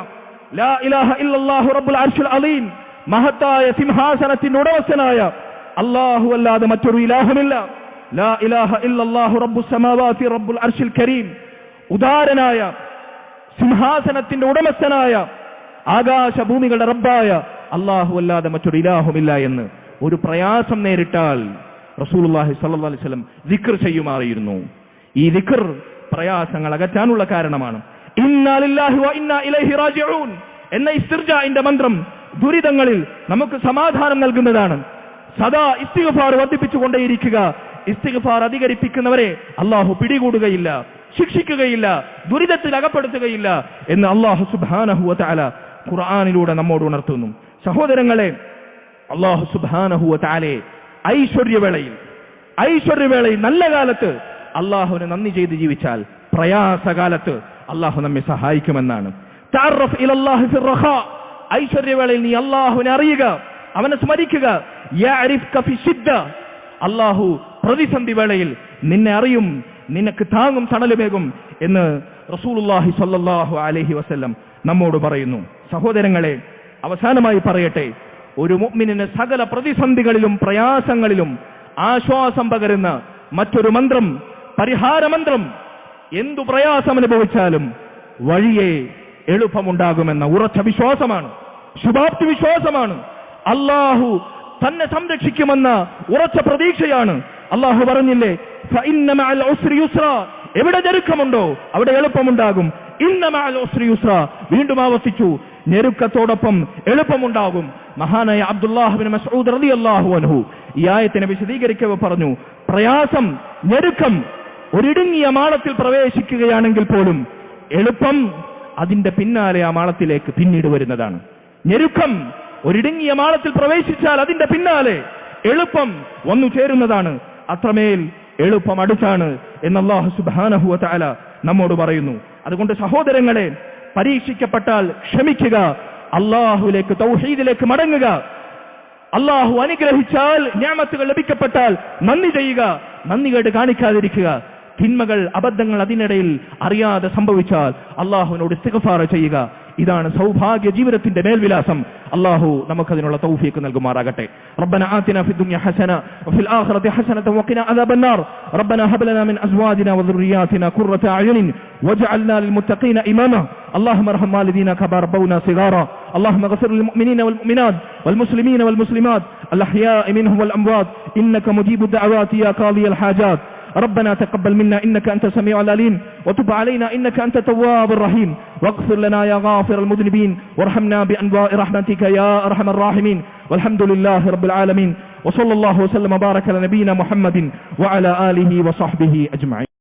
ലാ ഇലാഹ ഇല്ലല്ലാഹു റബ്ബുൽ അർശിൽ അദീം, മഹത്തായ സിംഹാസനത്തിന്റെ ഉടമസ്ഥനായ അല്ലാഹു അല്ലാതെ മറ്റൊരു ഇലാഹുമില്ല. ലാ ഇലാഹ ഇല്ലല്ലാഹു റബ്ബുസ് സമാവാതി റബ്ബുൽ അർശിൽ കരീം, ഉദാരനായ സിംഹാസനത്തിന്റെ ഉടമസ്ഥനായ ആകാശഭൂമികളുടെ റബ്ബായ അല്ലാഹു അല്ലാതെ മറ്റൊരു ഇലാഹുമില്ല എന്ന് ഒരു പ്രയാസം നേരിട്ടാൽ റസൂലുള്ളാഹി സ്വല്ലല്ലാഹു അലൈഹി വസല്ലം ദിക്ർ ചെയ്യുമായിരുന്നു. ഈ ദിക്ർ പ്രയാസങ്ങൾ അകറ്റാനുള്ള കാരണമാണ്. ഇന്നാ ലില്ലാഹി വ ഇന്നാ ഇലൈഹി റാജിഊൻ എന്ന ഇസ്തിർജാഇന്റെ മന്ത്രം ദുരിതങ്ങളിൽ നമുക്ക് സമാധാനം നൽകുന്നതാണ്. സദാ ഇസ്തിഗ്ഫാർ വർദ്ധിപ്പിച്ചുകൊണ്ടേയിരിക്കുക. ഇസ്തിഗ്ഫാർ അധികരിപ്പിക്കുന്നവരെ അല്ലാഹു പിടികൂടുകയില്ല, ശിക്ഷിക്കുകയില്ല, ദുരിതത്തിൽ അകപ്പെടുത്തുകയില്ല എന്ന് അല്ലാഹു സുബ്ഹാനഹു വ തആല ഖുർആനിലൂടെ നമ്മോട് ഉണർത്തുന്നു. സഹോദരങ്ങളെ, അല്ലാഹു സുബ്ഹാനഹു വ തആലയെ ഐശ്വര്യവേളയിൽ നല്ല കാലത്ത് അല്ലാഹുവിനെ നന്ദി ചെയ്ത് ജീവിച്ചാൽ പ്രയാസകാലത്ത് അല്ലാഹു നമ്മെ സഹായിക്കുമെന്നാണ്. തഅറഫ് ഇലല്ലാഹി ഫിർ റഖാ, ഐശ്വര്യവേളയിൽ നീ അല്ലാഹുവിനെ അറിയുക, അവനെ സ്മരിക്കുക. യഅരിഫ്ക ഫി ശിദ്ദ, അല്ലാഹു പ്രതിസന്ധി വേളയിൽ നിന്നെ അറിയും, നിനക്ക് താങ്ങും തണലുമേകും എന്ന് റസൂലുള്ളാഹി സ്വല്ലല്ലാഹു അലൈഹി വസല്ലം നമ്മോട് പറയുന്നു. സഹോദരങ്ങളെ, അവസാനമായി പറയട്ടെ, ഒരു മുഅ്മിനിന് സകല പ്രതിസന്ധികളിലും പ്രയാസങ്ങളിലും ആശ്വാസം പകരുന്ന മറ്റൊരു മന്ത്രം, പരിഹാരമന്ത്രം, എന്തു പ്രയാസം അനുഭവിച്ചാലും വഴിയെ എളുപ്പമുണ്ടാകുമെന്ന ഉറച്ച വിശ്വാസമാണ്, ശുഭാപ്തി വിശ്വാസമാണ്. അല്ലാഹു തന്നെ സംരക്ഷിക്കുമെന്ന ഉറച്ച പ്രതീക്ഷയാണ്. അല്ലാഹു പറഞ്ഞില്ലേ, ഫഇന്ന മഅൽ ഉസ്രി യുസ്ര, എവിടെ ഞെരുക്കമുണ്ടോ അവിടെ എളുപ്പമുണ്ടാകും. ഇന്ന മഅൽ ഉസ്രി യുസ്ര, വീണ്ടും ആവർത്തിച്ചു, ഞെരുക്കത്തോടൊപ്പം എളുപ്പമുണ്ടാകും. മഹാനായ അബ്ദുല്ലാഹ് ഇബ്നു മസ്ഊദ് റളിയല്ലാഹു അൻഹു ഈ ആയത്തിനെ വിശദീകരിക്കവേ പറഞ്ഞു, പ്രയാസം, ഞെരുക്കം ഒരിടുങ്ങിയ മാളത്തിൽ പ്രവേശിക്കുകയാണെങ്കിൽ പോലും എളുപ്പം അതിന്റെ പിന്നാലെ ആ മാളത്തിലേക്ക് പിന്നീട് വരുന്നതാണ്. ഞെരുക്കം ഒരിടുങ്ങിയ മാളത്തിൽ പ്രവേശിച്ചാൽ അതിന്റെ പിന്നാലെ എളുപ്പം വന്നു ചേരുന്നതാണ്. അത്രമേൽ എളുപ്പം അടുത്താണ് എന്ന് അല്ലാഹു സുബ്ഹാനഹു വ തആല നമ്മോട് പറയുന്നു. അതുകൊണ്ട് സഹോദരങ്ങളെ, പരീക്ഷിക്കപ്പെട്ടാൽ ക്ഷമിക്കുക, അല്ലാഹുവിലേക്ക് തൗഹീദിലേക്ക് മടങ്ങുക. അല്ലാഹു അനുഗ്രഹിച്ചാൽ, നിഅമത്തുകൾ ലഭിക്കപ്പെട്ടാൽ നന്ദി ചെയ്യുക, നന്ദി കേട്ട് കാണിക്കാതിരിക്കുക. തിന്മകൾ, അബദ്ധങ്ങൾ അതിനിടയിൽ അറിയാതെ സംഭവിച്ചാൽ അല്ലാഹുവിനോട് ഇസ്തിഗ്ഫാർ ചെയ്യുക. ഇതാണ് സൗഭാഗ്യ ജീവിതത്തിന്റെ മേൽവിലാസം. അല്ലാഹു നമുക്കതിനുള്ള തൗഫീഖ് നൽകുമാറാകട്ടെ. റബ്ബനാ ആതിനാ ഫിദ്ദുനിയ ഹസന വഫിൽ ആഖിറതി ഹസനത വഖിനാ അദാബന്നാർ. റബ്ബനാ ഹബ് ലനാ മിൻ അസ്വാജിനാ വദുർരിയാതിനാ ഖുർറത അയുനിൻ വജ്അൽനാ ലിൽമുത്തഖീന ഇമാമാ. اللهم ارحم والدينا كما ربونا صغارا. اللهم اغفر للمؤمنين والمؤمنات والمسلمين والمسلمات الأحياء منهم والأموات إنك مجيب الدعوات يا قاضي الحاجات. ربنا تقبل منا إنك أنت السميع العليم وتب علينا إنك أنت التواب الرحيم واغفر لنا يا غافر المذنبين وارحمنا بأنواع رحمتك يا أرحم الراحمين. والحمد لله رب العالمين وصلى الله وسلم وبارك على نبينا محمد وعلى آله وصحبه أجمعين.